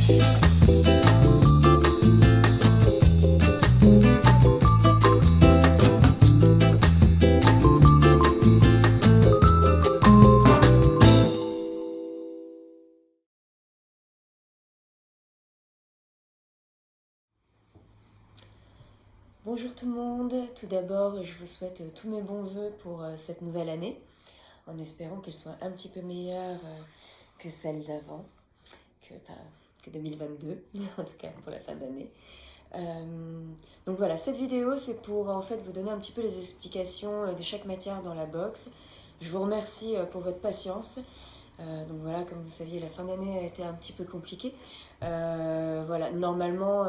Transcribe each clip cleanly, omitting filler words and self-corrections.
Bonjour tout le monde, tout d'abord je vous souhaite tous mes bons voeux pour cette nouvelle année, en espérant qu'elle soit un petit peu meilleure que celle d'avant, que 2022, en tout cas pour la fin d'année. Donc voilà, cette vidéo c'est pour en fait vous donner un petit peu les explications de chaque matière dans la box. Je vous remercie pour votre patience. Donc voilà, comme vous saviez, la fin d'année a été un petit peu compliquée. Voilà, normalement...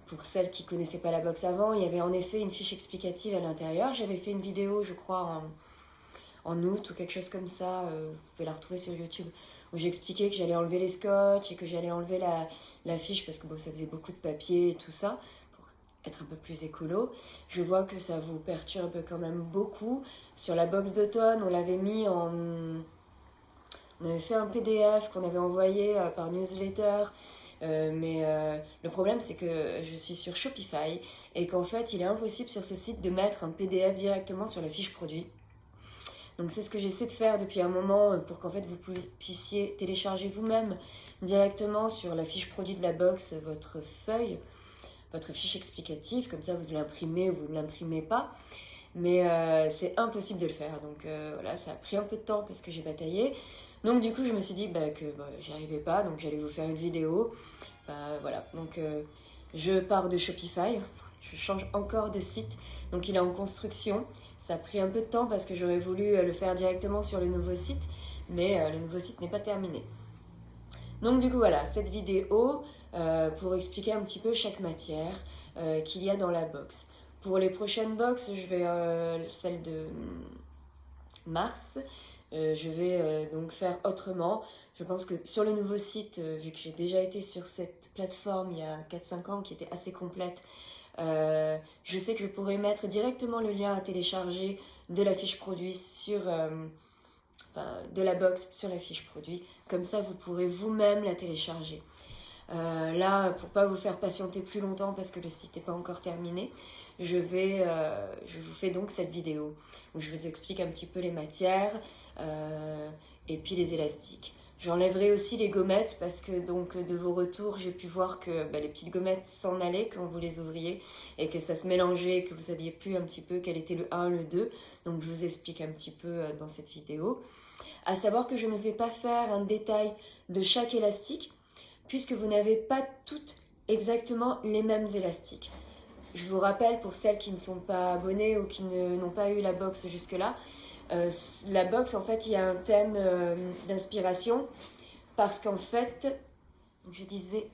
pour celles qui ne connaissaient pas la box avant, il y avait en effet une fiche explicative à l'intérieur. J'avais fait une vidéo, je crois, en août ou quelque chose comme ça. Vous pouvez la retrouver sur YouTube, où j'expliquais que j'allais enlever les scotch et que j'allais enlever la fiche parce que bon, ça faisait beaucoup de papier et tout ça, pour être un peu plus écolo. Je vois que ça vous perturbe quand même beaucoup. Sur la box d'automne, on l'avait mis en... On avait fait un PDF qu'on avait envoyé par newsletter. Mais le problème c'est que je suis sur Shopify et qu'en fait il est impossible sur ce site de mettre un PDF directement sur la fiche produit. Donc c'est ce que j'essaie de faire depuis un moment pour qu'en fait vous puissiez télécharger vous-même directement sur la fiche produit de la box votre feuille, votre fiche explicative, comme ça vous l'imprimez ou vous ne l'imprimez pas. Mais c'est impossible de le faire, donc voilà, ça a pris un peu de temps parce que j'ai bataillé. Donc du coup je me suis dit que j'y arrivais pas, donc j'allais vous faire une vidéo. Voilà, donc je pars de Shopify, je change encore de site, donc il est en construction. Ça a pris un peu de temps parce que j'aurais voulu le faire directement sur le nouveau site, mais le nouveau site n'est pas terminé. Donc du coup voilà, cette vidéo pour expliquer un petit peu chaque matière qu'il y a dans la box. Pour les prochaines box, je vais celle de mars, je vais donc faire autrement. Je pense que sur le nouveau site, vu que j'ai déjà été sur cette plateforme il y a 4-5 ans qui était assez complète, je sais que je pourrais mettre directement le lien à télécharger de la fiche produit de la box sur la fiche produit. Comme ça, vous pourrez vous-même la télécharger. Là, pour pas vous faire patienter plus longtemps parce que le site n'est pas encore terminé, je vous fais donc cette vidéo où je vous explique un petit peu les matières et puis les élastiques. J'enlèverai aussi les gommettes parce que donc de vos retours, j'ai pu voir que les petites gommettes s'en allaient quand vous les ouvriez et que ça se mélangeait, que vous saviez plus un petit peu quel était le 1, le 2. Donc je vous explique un petit peu dans cette vidéo. À savoir que je ne vais pas faire un détail de chaque élastique puisque vous n'avez pas toutes exactement les mêmes élastiques. Je vous rappelle pour celles qui ne sont pas abonnées ou qui n'ont pas eu la box jusque-là, la box en fait il y a un thème d'inspiration parce qu'en fait, je disais,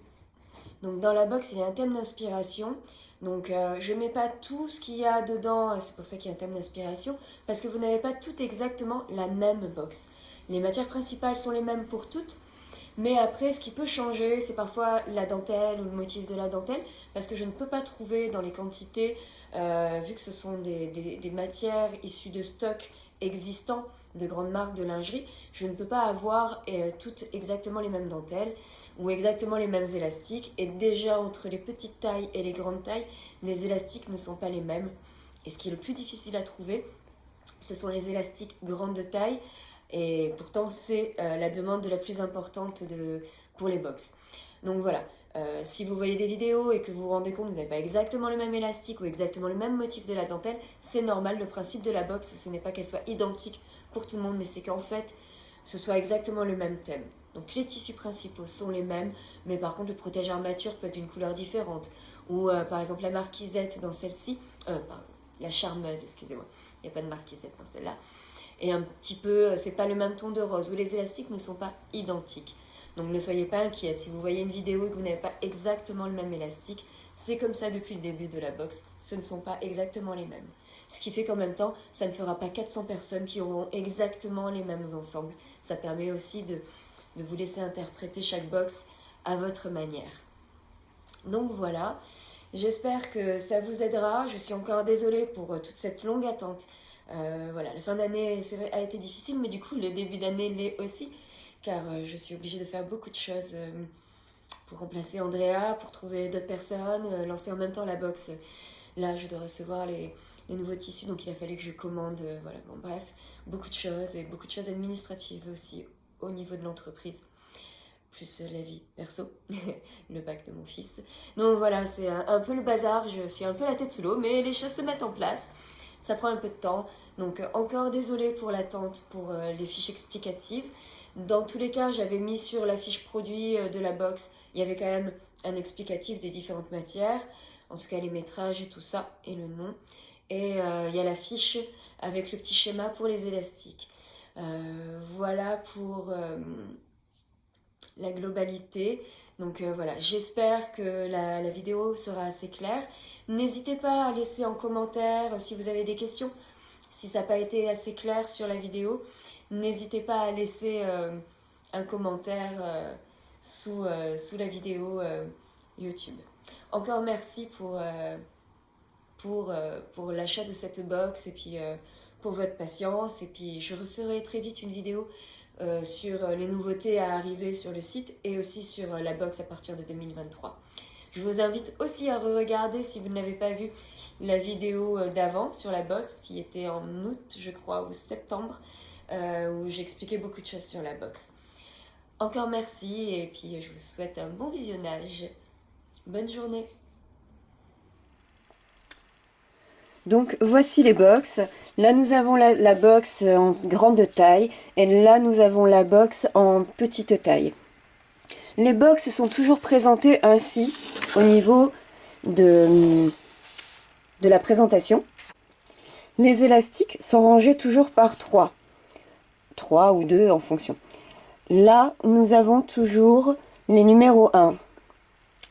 donc dans la box il y a un thème d'inspiration. Donc je ne mets pas tout ce qu'il y a dedans, c'est pour ça qu'il y a un thème d'inspiration, parce que vous n'avez pas toutes exactement la même box. Les matières principales sont les mêmes pour toutes, mais après, ce qui peut changer, c'est parfois la dentelle ou le motif de la dentelle, parce que je ne peux pas trouver dans les quantités, vu que ce sont des matières issues de stocks existants de grandes marques de lingerie, je ne peux pas avoir toutes exactement les mêmes dentelles ou exactement les mêmes élastiques. Et déjà, entre les petites tailles et les grandes tailles, les élastiques ne sont pas les mêmes. Et ce qui est le plus difficile à trouver, ce sont les élastiques grande taille. Et pourtant, c'est la demande la plus importante pour les box. Donc voilà, si vous voyez des vidéos et que vous vous rendez compte que vous n'avez pas exactement le même élastique ou exactement le même motif de la dentelle, c'est normal. Le principe de la box, ce n'est pas qu'elle soit identique pour tout le monde, mais c'est qu'en fait, ce soit exactement le même thème. Donc les tissus principaux sont les mêmes, mais par contre, le protège armature peut être d'une couleur différente. Ou par exemple, la marquisette dans celle-ci, pardon, la charmeuse, excusez-moi, il n'y a pas de marquisette dans celle-là. Et un petit peu, c'est pas le même ton de rose, où les élastiques ne sont pas identiques. Donc ne soyez pas inquiète, si vous voyez une vidéo et que vous n'avez pas exactement le même élastique, c'est comme ça depuis le début de la box, ce ne sont pas exactement les mêmes. Ce qui fait qu'en même temps, ça ne fera pas 400 personnes qui auront exactement les mêmes ensembles. Ça permet aussi de vous laisser interpréter chaque box à votre manière. Donc voilà, j'espère que ça vous aidera. Je suis encore désolée pour toute cette longue attente. Voilà, la fin d'année c'est vrai, a été difficile, mais du coup le début d'année l'est aussi, car je suis obligée de faire beaucoup de choses pour remplacer Andrea, pour trouver d'autres personnes, lancer en même temps la box. Là, je dois recevoir les nouveaux tissus, donc il a fallu que je commande, voilà, bon bref, beaucoup de choses, et beaucoup de choses administratives aussi au niveau de l'entreprise, plus la vie perso, le bac de mon fils. Donc voilà, c'est un peu le bazar, je suis un peu la tête sous l'eau, mais les choses se mettent en place, ça prend un peu de temps, donc encore désolée pour l'attente pour les fiches explicatives. Dans tous les cas, j'avais mis sur la fiche produit de la box, il y avait quand même un explicatif des différentes matières, en tout cas les métrages et tout ça, et le nom. Et il y a la fiche avec le petit schéma pour les élastiques. Voilà pour la globalité. Donc voilà, j'espère que la vidéo sera assez claire. N'hésitez pas à laisser en commentaire si vous avez des questions. Si ça n'a pas été assez clair sur la vidéo, n'hésitez pas à laisser un commentaire sous la vidéo YouTube. Encore merci pour l'achat de cette box et puis pour votre patience. Et puis je referai très vite une vidéo sur les nouveautés à arriver sur le site et aussi sur la box à partir de 2023. Je vous invite aussi à re-regarder si vous ne l'avez pas vu la vidéo d'avant sur la box qui était en août je crois ou septembre où j'expliquais beaucoup de choses sur la box. Encore merci et puis je vous souhaite un bon visionnage. Bonne journée. Donc voici les box. Là nous avons la box en grande taille et là nous avons la box en petite taille. Les box sont toujours présentées ainsi au niveau de la présentation. Les élastiques sont rangés toujours par 3 ou 2 en fonction. Là nous avons toujours les numéros 1.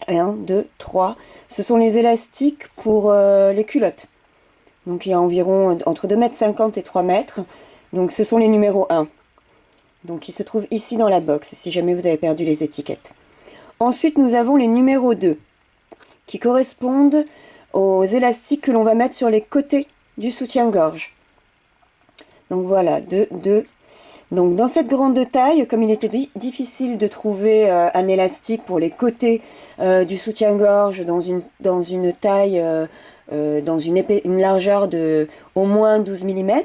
1, 2, 3. Ce sont les élastiques pour les culottes. Donc il y a environ entre 2,50 m et 3 mètres. Donc ce sont les numéros 1. Donc ils se trouvent ici dans la box, si jamais vous avez perdu les étiquettes. Ensuite nous avons les numéros 2, qui correspondent aux élastiques que l'on va mettre sur les côtés du soutien-gorge. Donc voilà, 2, 2. Donc dans cette grande taille, comme il était difficile de trouver un élastique pour les côtés du soutien-gorge dans une taille, dans une largeur de au moins 12 mm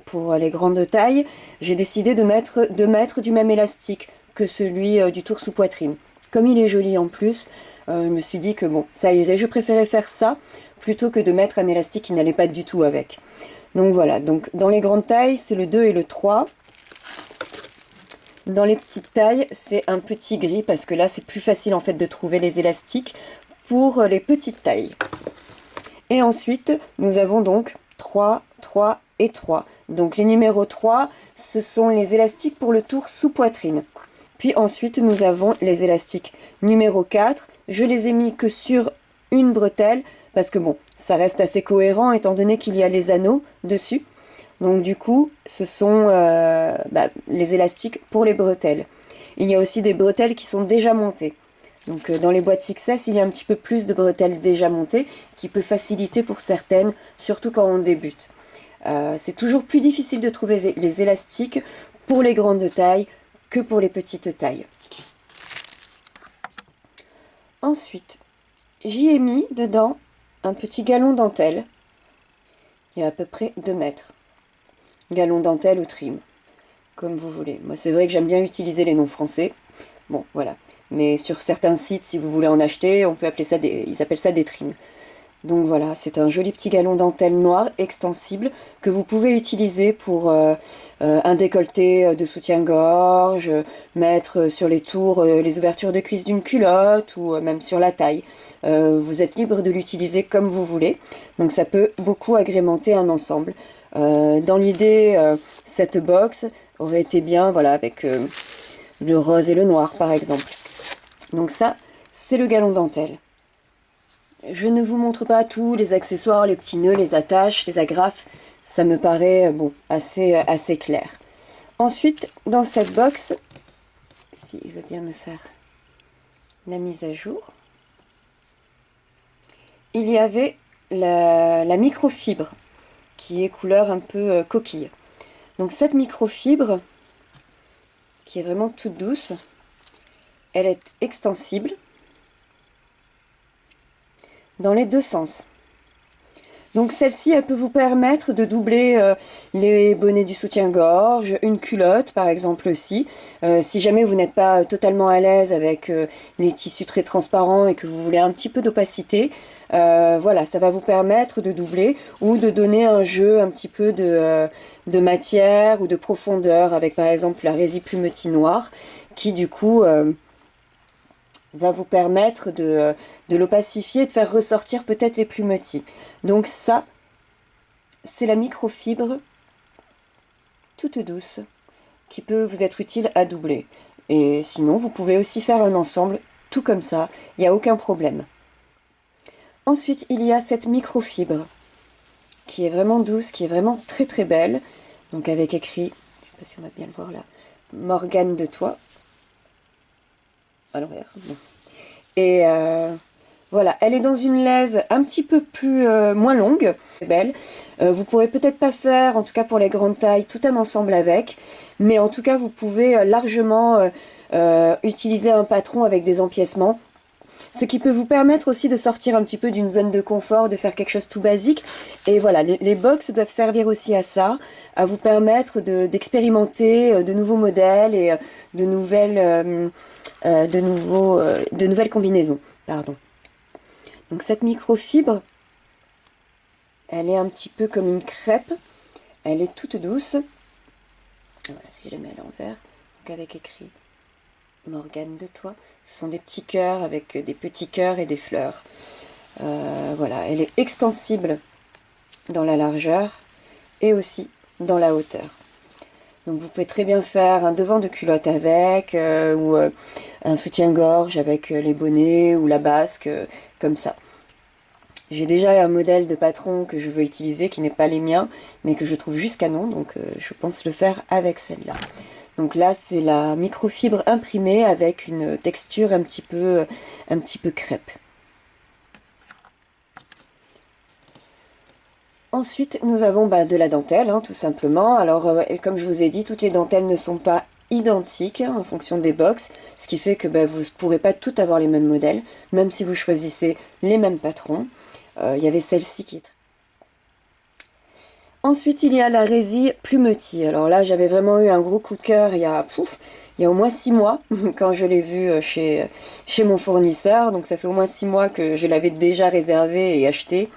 pour les grandes tailles, j'ai décidé de mettre du même élastique que celui du tour sous poitrine. Comme il est joli en plus, je me suis dit que bon, ça irait. Je préférais faire ça plutôt que de mettre un élastique qui n'allait pas du tout avec. Donc voilà, donc dans les grandes tailles, c'est le 2 et le 3. Dans les petites tailles, c'est un petit gris parce que là, c'est plus facile en fait de trouver les élastiques pour les petites tailles. Et ensuite, nous avons donc 3, 3 et 3. Donc les numéros 3, ce sont les élastiques pour le tour sous poitrine. Puis ensuite, nous avons les élastiques numéro 4. Je les ai mis que sur une bretelle parce que bon, ça reste assez cohérent étant donné qu'il y a les anneaux dessus. Donc du coup, ce sont les élastiques pour les bretelles. Il y a aussi des bretelles qui sont déjà montées. Donc dans les boîtes XS, il y a un petit peu plus de bretelles déjà montées qui peut faciliter pour certaines, surtout quand on débute. C'est toujours plus difficile de trouver les élastiques pour les grandes tailles que pour les petites tailles. Ensuite, j'y ai mis dedans un petit galon dentelle. Il y a à peu près 2 mètres. Galon dentelle ou trim, comme vous voulez. Moi, c'est vrai que j'aime bien utiliser les noms français. Bon, voilà. Mais sur certains sites, si vous voulez en acheter, on peut appeler ça ils appellent ça des trims. Donc voilà, c'est un joli petit galon dentelle noir extensible que vous pouvez utiliser pour un décolleté de soutien-gorge, mettre sur les tours les ouvertures de cuisse d'une culotte ou même sur la taille. Vous êtes libre de l'utiliser comme vous voulez. Donc ça peut beaucoup agrémenter un ensemble. Dans l'idée, cette box aurait été bien, voilà, avec le rose et le noir par exemple. Donc ça, c'est le galon dentelle. Je ne vous montre pas tous les accessoires, les petits nœuds, les attaches, les agrafes. Ça me paraît bon, assez clair. Ensuite, dans cette box, s'il veut bien me faire la mise à jour, il y avait la microfibre qui est couleur un peu coquille. Donc cette microfibre, qui est vraiment toute douce, elle est extensible dans les deux sens. Donc celle-ci, elle peut vous permettre de doubler les bonnets du soutien-gorge, une culotte par exemple aussi. Si jamais vous n'êtes pas totalement à l'aise avec les tissus très transparents et que vous voulez un petit peu d'opacité, voilà, ça va vous permettre de doubler ou de donner un jeu un petit peu de matière ou de profondeur avec par exemple la résille plumetis noire qui du coup va vous permettre de l'opacifier et de faire ressortir peut-être les plumetis. Donc ça, c'est la microfibre toute douce qui peut vous être utile à doubler. Et sinon, vous pouvez aussi faire un ensemble tout comme ça, il n'y a aucun problème. Ensuite, il y a cette microfibre qui est vraiment douce, qui est vraiment très très belle. Donc avec écrit, je ne sais pas si on va bien le voir là, Morgane de Toi. À l'envers. Bon. Et voilà, elle est dans une laise un petit peu plus moins longue, belle. Vous pourrez peut-être pas faire, en tout cas pour les grandes tailles, tout un ensemble avec, mais en tout cas vous pouvez largement utiliser un patron avec des empiècements, ce qui peut vous permettre aussi de sortir un petit peu d'une zone de confort, de faire quelque chose tout basique. Et voilà, les box doivent servir aussi à ça, à vous permettre d'expérimenter de nouveaux modèles et de nouvelles combinaisons. Pardon. Donc cette microfibre, elle est un petit peu comme une crêpe. Elle est toute douce. Voilà, si je la mets à l'envers, donc avec écrit Morgane de Toi. Ce sont des petits cœurs avec des petits cœurs et des fleurs. Voilà, elle est extensible dans la largeur et aussi dans la hauteur. Donc vous pouvez très bien faire un devant de culotte avec, ou un soutien-gorge avec les bonnets ou la basque, comme ça. J'ai déjà un modèle de patron que je veux utiliser, qui n'est pas les miens, mais que je trouve juste canon, donc je pense le faire avec celle-là. Donc là, c'est la microfibre imprimée avec une texture un petit peu crêpe. Ensuite, nous avons de la dentelle, hein, tout simplement. Alors, comme je vous ai dit, toutes les dentelles ne sont pas identiques hein, en fonction des box, ce qui fait que vous ne pourrez pas toutes avoir les mêmes modèles, même si vous choisissez les mêmes patrons. Il y avait celle-ci qui est... Ensuite, il y a la résille plumetis. Alors là, j'avais vraiment eu un gros coup de cœur il y a au moins 6 mois, quand je l'ai vue chez mon fournisseur. Donc ça fait au moins 6 mois que je l'avais déjà réservé et acheté.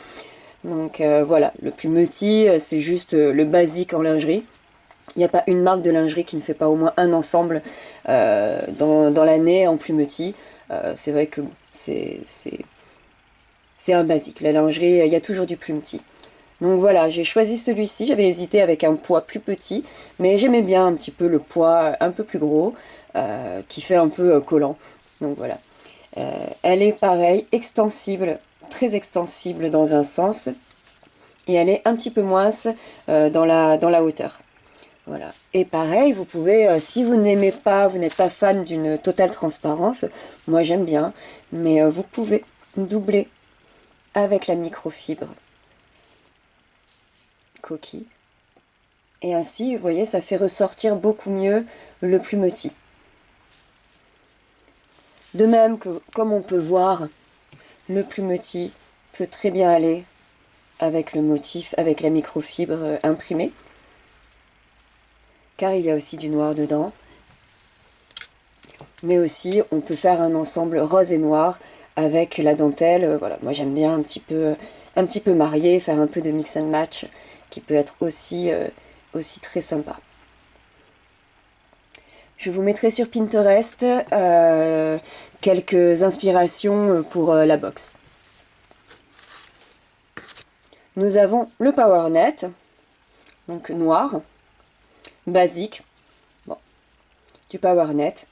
Donc voilà, le plumetis, c'est juste le basique en lingerie. Il n'y a pas une marque de lingerie qui ne fait pas au moins un ensemble dans l'année en plumetis. C'est vrai que c'est un basique. La lingerie, il y a toujours du plumetis. Donc voilà, j'ai choisi celui-ci. J'avais hésité avec un poids plus petit, mais j'aimais bien un petit peu le poids un peu plus gros, qui fait un peu collant. Donc voilà. Elle est pareil, extensible, très extensible dans un sens, et elle est un petit peu moins dans la hauteur. Voilà. Et pareil, vous pouvez, si vous n'aimez pas, vous n'êtes pas fan d'une totale transparence, moi j'aime bien, mais vous pouvez doubler avec la microfibre coquille. Et ainsi, vous voyez, ça fait ressortir beaucoup mieux le plumetis. De même que, comme on peut voir, le plumetis peut très bien aller avec le motif, avec la microfibre imprimée, car il y a aussi du noir dedans. Mais aussi, on peut faire un ensemble rose et noir avec la dentelle. Voilà, moi j'aime bien un petit peu marier, faire un peu de mix and match, qui peut être aussi très sympa. Je vous mettrai sur Pinterest quelques inspirations pour la box. Nous avons le PowerNet, donc noir, basique, bon, du PowerNet.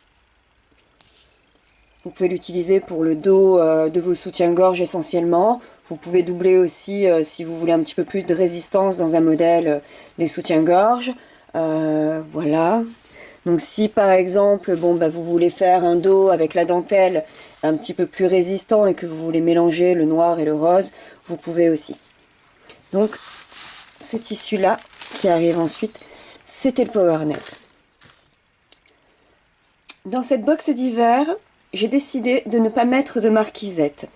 Vous pouvez l'utiliser pour le dos de vos soutiens-gorge essentiellement. Vous pouvez doubler aussi, si vous voulez un petit peu plus de résistance dans un modèle, des soutiens-gorge. Voilà. Donc si par exemple, vous voulez faire un dos avec la dentelle un petit peu plus résistant et que vous voulez mélanger le noir et le rose, vous pouvez aussi. Donc ce tissu-là qui arrive ensuite, c'était le PowerNet. Dans cette box d'hiver, j'ai décidé de ne pas mettre de marquisette.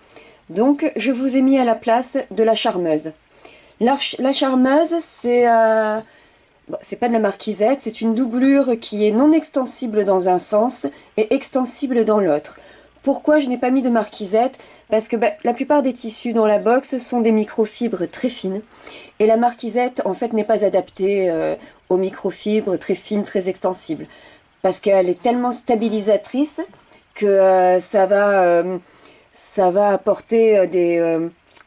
Donc, je vous ai mis à la place de la charmeuse. La charmeuse, c'est pas de la marquisette, c'est une doublure qui est non extensible dans un sens et extensible dans l'autre. Pourquoi je n'ai pas mis de marquisette? Parce que la plupart des tissus dans la box sont des microfibres très fines. Et la marquisette, en fait, n'est pas adaptée aux microfibres très fines, très extensibles. Parce qu'elle est tellement stabilisatrice que ça va apporter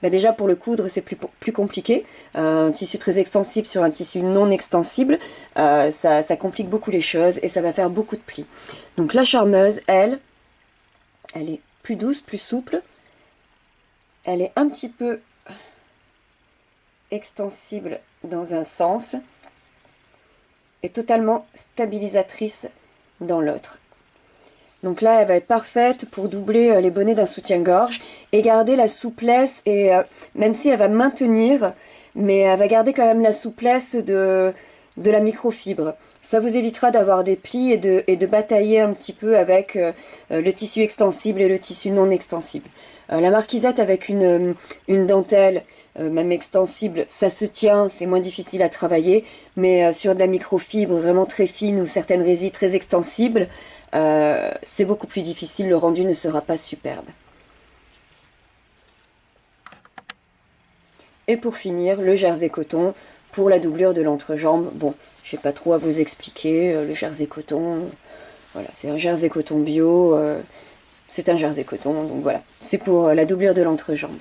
déjà pour le coudre, c'est plus compliqué. Un tissu très extensible sur un tissu non extensible, ça complique beaucoup les choses et ça va faire beaucoup de plis. Donc la charmeuse, elle est plus douce, plus souple. Elle est un petit peu extensible dans un sens et totalement stabilisatrice dans l'autre. Donc là, elle va être parfaite pour doubler les bonnets d'un soutien-gorge et garder la souplesse, et même si elle va maintenir, mais elle va garder quand même la souplesse de la microfibre. Ça vous évitera d'avoir des plis et de batailler un petit peu avec le tissu extensible et le tissu non extensible. La marquisette avec une dentelle, même extensible, ça se tient, c'est moins difficile à travailler, mais sur de la microfibre vraiment très fine ou certaines résines très extensibles, c'est beaucoup plus difficile, le rendu ne sera pas superbe. Et pour finir, le jersey coton pour la doublure de l'entrejambe. Bon, je n'ai pas trop à vous expliquer, le jersey coton, voilà, c'est un jersey coton bio, c'est un jersey coton, donc voilà, c'est pour la doublure de l'entrejambe.